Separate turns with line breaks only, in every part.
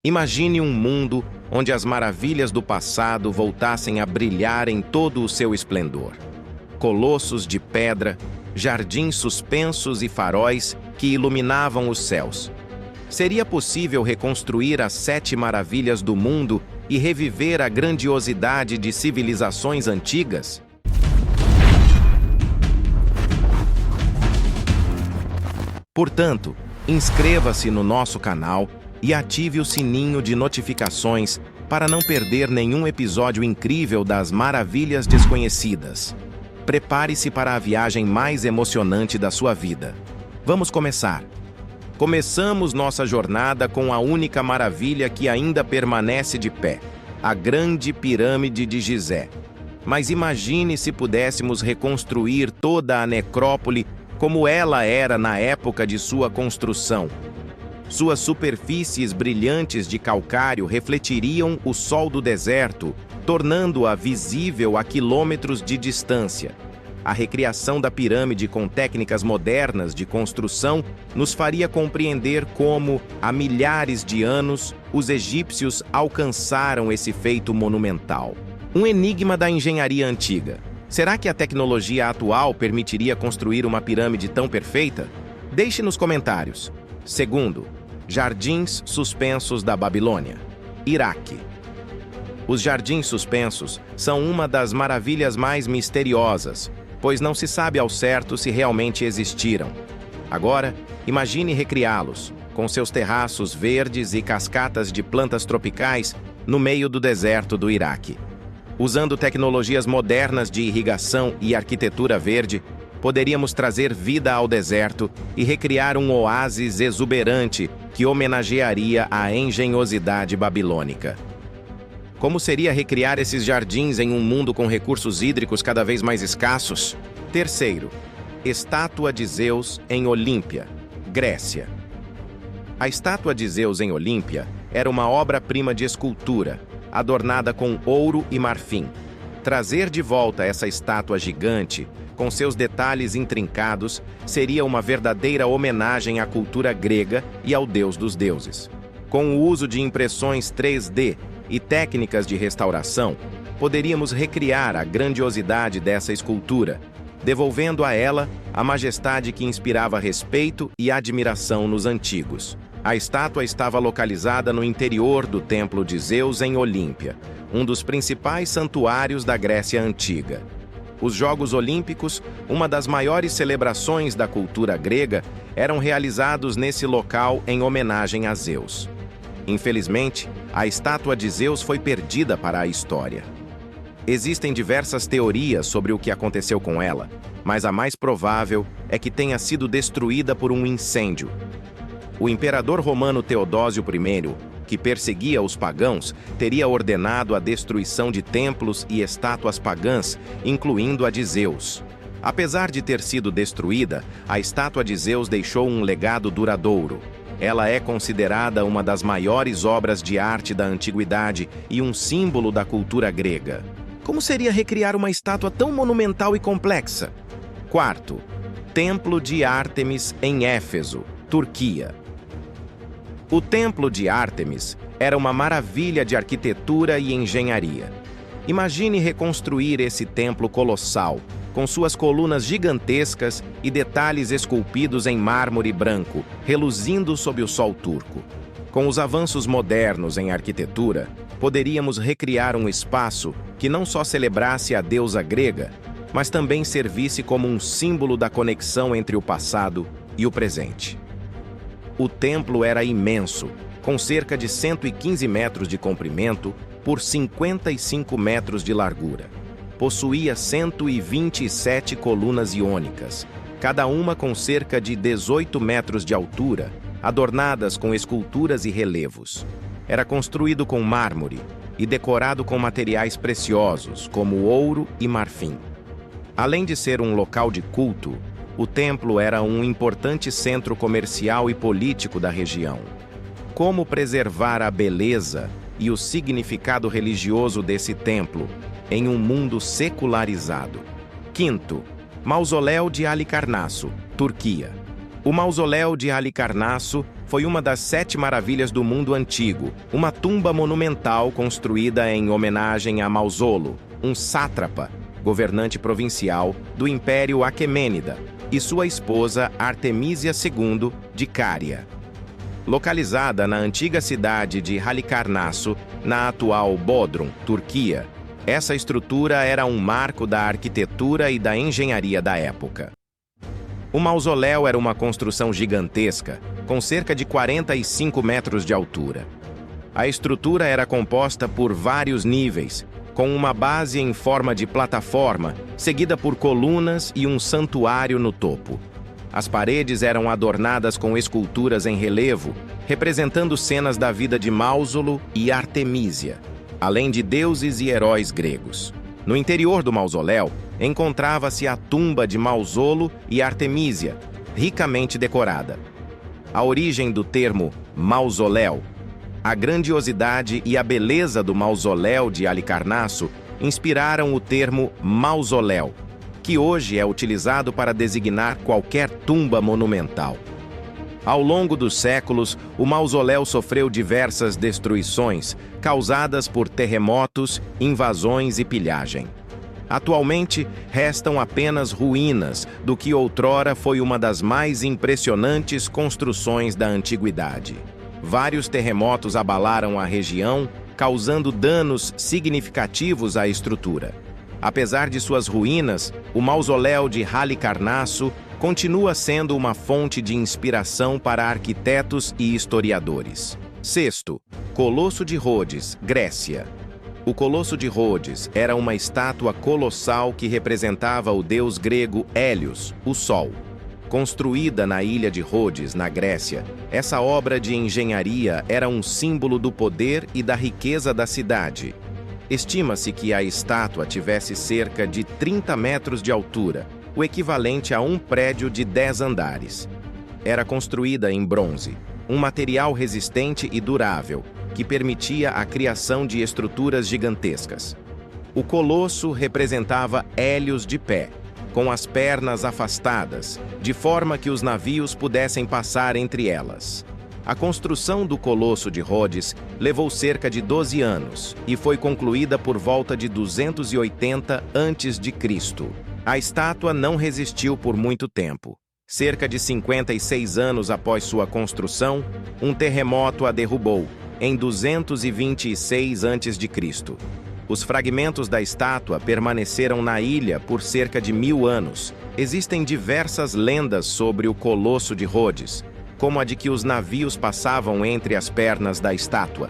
Imagine um mundo onde as maravilhas do passado voltassem a brilhar em todo o seu esplendor. Colossos de pedra, jardins suspensos e faróis que iluminavam os céus. Seria possível reconstruir as 7 maravilhas do mundo e reviver a grandiosidade de civilizações antigas? Portanto, inscreva-se no nosso canal e ative o sininho de notificações para não perder nenhum episódio incrível das Maravilhas Desconhecidas. Prepare-se para a viagem mais emocionante da sua vida. Vamos começar! Começamos nossa jornada com a única maravilha que ainda permanece de pé, a Grande Pirâmide de Gizé. Mas imagine se pudéssemos reconstruir toda a necrópole como ela era na época de sua construção. Suas superfícies brilhantes de calcário refletiriam o sol do deserto, tornando-a visível a quilômetros de distância. A recriação da pirâmide com técnicas modernas de construção nos faria compreender como, há milhares de anos, os egípcios alcançaram esse feito monumental. Um enigma da engenharia antiga. Será que a tecnologia atual permitiria construir uma pirâmide tão perfeita? Deixe nos comentários. Segundo, Jardins Suspensos da Babilônia, Iraque. Os jardins suspensos são uma das maravilhas mais misteriosas, pois não se sabe ao certo se realmente existiram. Agora, imagine recriá-los, com seus terraços verdes e cascatas de plantas tropicais no meio do deserto do Iraque. Usando tecnologias modernas de irrigação e arquitetura verde, poderíamos trazer vida ao deserto e recriar um oásis exuberante que homenagearia a engenhosidade babilônica. Como seria recriar esses jardins em um mundo com recursos hídricos cada vez mais escassos? Terceiro, Estátua de Zeus em Olímpia, Grécia. A estátua de Zeus em Olímpia era uma obra-prima de escultura, adornada com ouro e marfim. Trazer de volta essa estátua gigante, com seus detalhes intrincados, seria uma verdadeira homenagem à cultura grega e ao deus dos deuses. Com o uso de impressões 3D e técnicas de restauração, poderíamos recriar a grandiosidade dessa escultura, devolvendo a ela a majestade que inspirava respeito e admiração nos antigos. A estátua estava localizada no interior do Templo de Zeus em Olímpia, um dos principais santuários da Grécia Antiga. Os Jogos Olímpicos, uma das maiores celebrações da cultura grega, eram realizados nesse local em homenagem a Zeus. Infelizmente, a estátua de Zeus foi perdida para a história. Existem diversas teorias sobre o que aconteceu com ela, mas a mais provável é que tenha sido destruída por um incêndio. O imperador romano Teodósio I, que perseguia os pagãos, teria ordenado a destruição de templos e estátuas pagãs, incluindo a de Zeus. Apesar de ter sido destruída, a estátua de Zeus deixou um legado duradouro. Ela é considerada uma das maiores obras de arte da antiguidade e um símbolo da cultura grega. Como seria recriar uma estátua tão monumental e complexa? Quarto, Templo de Ártemis em Éfeso, Turquia. O Templo de Ártemis era uma maravilha de arquitetura e engenharia. Imagine reconstruir esse templo colossal, com suas colunas gigantescas e detalhes esculpidos em mármore branco, reluzindo sob o sol turco. Com os avanços modernos em arquitetura, poderíamos recriar um espaço que não só celebrasse a deusa grega, mas também servisse como um símbolo da conexão entre o passado e o presente. O templo era imenso, com cerca de 115 metros de comprimento por 55 metros de largura. Possuía 127 colunas iônicas, cada uma com cerca de 18 metros de altura, adornadas com esculturas e relevos. Era construído com mármore e decorado com materiais preciosos, como ouro e marfim. Além de ser um local de culto, o templo era um importante centro comercial e político da região. Como preservar a beleza e o significado religioso desse templo em um mundo secularizado? Quinto, Mausoléu de Halicarnasso, Turquia. O mausoléu de Halicarnasso foi uma das 7 maravilhas do mundo antigo, uma tumba monumental construída em homenagem a Mausolo, um sátrapa, governante provincial do Império Aquemênida, e sua esposa Artemísia II de Cária. Localizada na antiga cidade de Halicarnasso, na atual Bodrum, Turquia, essa estrutura era um marco da arquitetura e da engenharia da época. O mausoléu era uma construção gigantesca, com cerca de 45 metros de altura. A estrutura era composta por vários níveis, com uma base em forma de plataforma, seguida por colunas e um santuário no topo. As paredes eram adornadas com esculturas em relevo, representando cenas da vida de Mausolo e Artemísia, além de deuses e heróis gregos. No interior do mausoléu, encontrava-se a tumba de Mausolo e Artemísia, ricamente decorada. A origem do termo mausoléu, a grandiosidade e a beleza do mausoléu de Halicarnasso inspiraram o termo mausoléu, que hoje é utilizado para designar qualquer tumba monumental. Ao longo dos séculos, o mausoléu sofreu diversas destruições, causadas por terremotos, invasões e pilhagem. Atualmente, restam apenas ruínas do que outrora foi uma das mais impressionantes construções da antiguidade. Vários terremotos abalaram a região, causando danos significativos à estrutura. Apesar de suas ruínas, o mausoléu de Halicarnasso continua sendo uma fonte de inspiração para arquitetos e historiadores. Sexto, Colosso de Rhodes, Grécia. O Colosso de Rhodes era uma estátua colossal que representava o deus grego Hélios, o Sol. Construída na ilha de Rhodes, na Grécia, essa obra de engenharia era um símbolo do poder e da riqueza da cidade. Estima-se que a estátua tivesse cerca de 30 metros de altura, o equivalente a um prédio de 10 andares. Era construída em bronze, um material resistente e durável, que permitia a criação de estruturas gigantescas. O colosso representava Hélios de pé, com as pernas afastadas, de forma que os navios pudessem passar entre elas. A construção do Colosso de Rhodes levou cerca de 12 anos e foi concluída por volta de 280 a.C. A estátua não resistiu por muito tempo. Cerca de 56 anos após sua construção, um terremoto a derrubou, em 226 a.C. Os fragmentos da estátua permaneceram na ilha por cerca de 1000 anos. Existem diversas lendas sobre o Colosso de Rhodes, como a de que os navios passavam entre as pernas da estátua.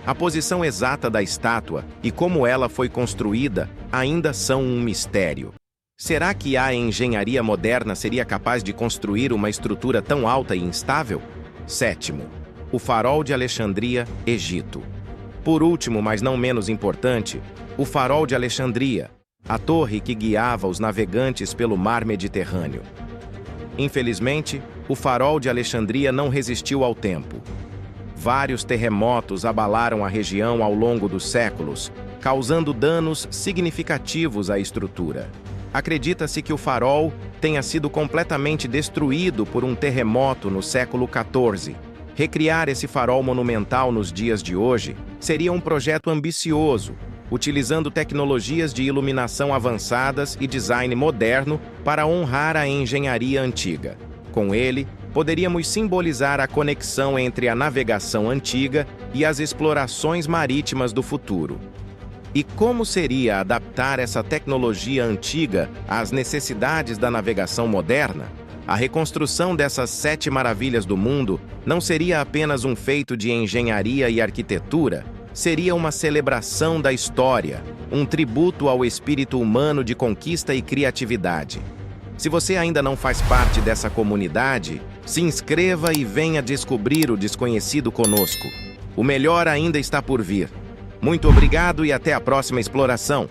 A posição exata da estátua e como ela foi construída ainda são um mistério. Será que a engenharia moderna seria capaz de construir uma estrutura tão alta e instável? Sétimo, o Farol de Alexandria, Egito. Por último, mas não menos importante, o Farol de Alexandria, a torre que guiava os navegantes pelo mar Mediterrâneo. Infelizmente, o Farol de Alexandria não resistiu ao tempo. Vários terremotos abalaram a região ao longo dos séculos, causando danos significativos à estrutura. Acredita-se que o farol tenha sido completamente destruído por um terremoto no século XIV. Recriar esse farol monumental nos dias de hoje seria um projeto ambicioso, utilizando tecnologias de iluminação avançadas e design moderno para honrar a engenharia antiga. Com ele, poderíamos simbolizar a conexão entre a navegação antiga e as explorações marítimas do futuro. E como seria adaptar essa tecnologia antiga às necessidades da navegação moderna? A reconstrução dessas 7 maravilhas do mundo não seria apenas um feito de engenharia e arquitetura, seria uma celebração da história, um tributo ao espírito humano de conquista e criatividade. Se você ainda não faz parte dessa comunidade, se inscreva e venha descobrir o desconhecido conosco. O melhor ainda está por vir. Muito obrigado e até a próxima exploração!